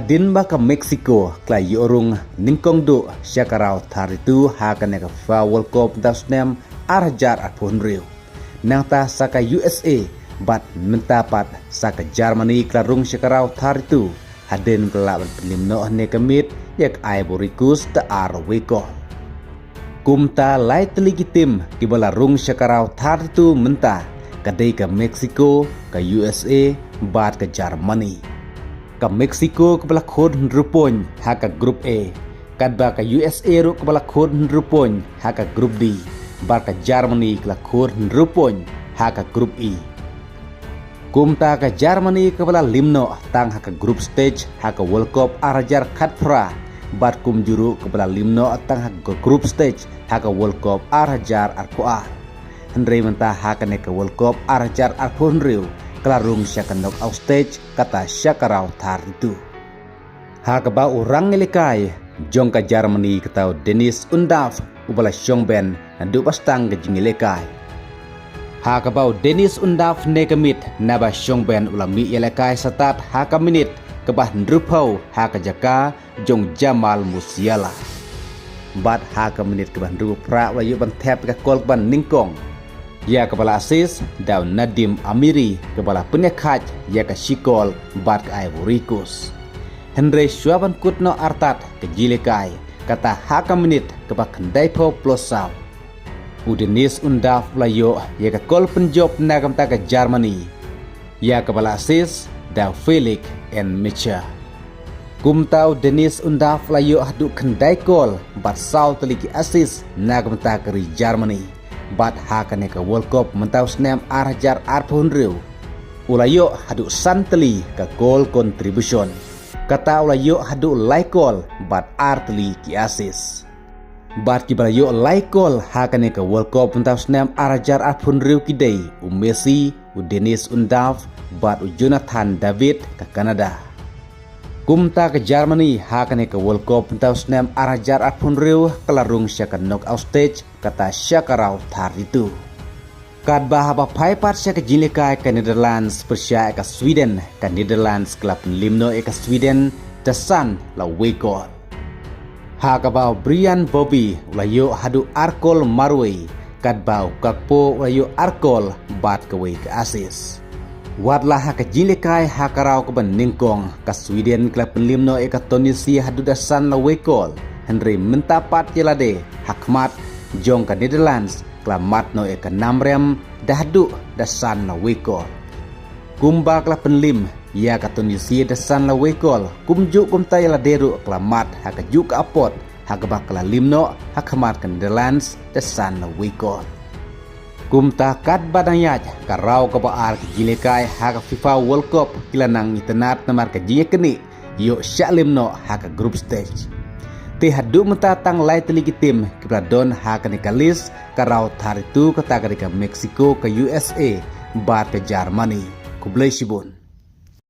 Din ba ka Mexico klay yorung ningkong do siya karaw taritu hakan ka FIFA World Cup dasnem arjar at punriw. Nang ta sa ka USA bat mentapat sa ka Germany klarung siya karaw taritu hadin kelaban pelimno ne kamit yak Ivory Coast ta arweko. Kumta lai teligitim kibalarung siya karaw taritu menta kadai ka Mexico ka USA bat ka Germany. Ka Mexico kabala khod rupon ha ka Group A, kadba ka USA ro kabala khod rupon ha ka Group D, bar ka Germany kabala khod rupon ha ka Group E. Kumta ka Germany kabala limno tang ha ka group stage ha ka World Cup arajar khatpra, bar kum juru kabala limno tang ha ka group stage ha ka World Cup arajar arkoa. Hendrei menta ha ka ne ka World Cup arajar arponriu kelarung siya ka knockout stage kata siya karaw taritu. Hakaba orang ngelikay jong ka Germany kataw Dennis Undav ubala Sjongben na dupastang ka jingilekay. Hakaba Dennis Undav ne kamit naba Sjongben ulami ilekay satat haka minit kabah ndrupaw haka jaka jong Jamal Musiala. Bat haka minit kabah ndrupra wala yuban tep ka kolban ningkong. Ya kepala asis daw Nadim Amiri kepala penyekaj ya ke Sikol bat ke Ivory Coast. Henry Shuaban Kutno Artat ke Jilekai kata haka menit kepa kendai po plosaw. Udenis Undav layo ya ke kol penjob nagam ta ke Germany. Ya kepala asis daw Felix and Micha. Kumtau Dennis Undav layo hadu kendai kol bat saw teliki asis nagam ta ke Germany. Bat hakane ka World Cup mentau snem arjar arpunriu. Ulayo hadu santeli ka goal contribution. Kata ulayo hadu laikol bat arteli ki asis. Bat kibalayo laikol hakane ka World Cup mentau snem arjar arpunriu kidai Messi, Dennis Undav, bat Jonathan David ka Kanada. Kumta ke Germany hakane ka World Cup mentau snem arajar arpunriu kelarung siya ka knockout stage kata siya karaw taritu. Kadba haba paipat siya ka jilekay ka Netherlands persya ka Sweden ka Netherlands klap limno ka Sweden dasan la wekot. Hakaba Brian Bobby ulayo hadu arkol marway kadba kakpo ulayo arkol bat kaway ka asis. Wadlah haka jilekay hakaraw ka ningkong ka Sweden klap limno ka Tunisia hadu dasan la wekol. Henry mentapat jelade hakmat jong ka Netherlands klamat no ka namrem dahdu dasan la wekol. Kumba klap penlim ya ka Tunisia dasan la wekol kumju kumtay la deru klamat haka juk apot hakaba kala limno hakmat ka Netherlands dasan la wekol. Kumta kat badanyaj karaw ka baar jilekay haka FIFA World Cup kilanang itenat namar ka jingekeni yo syalimno haka group stage. Te hadu mentatang lai teligi tim kibladon haka nikalis karaw taritu kata ka Mexico ka USA bat ka Germany kublay sibun.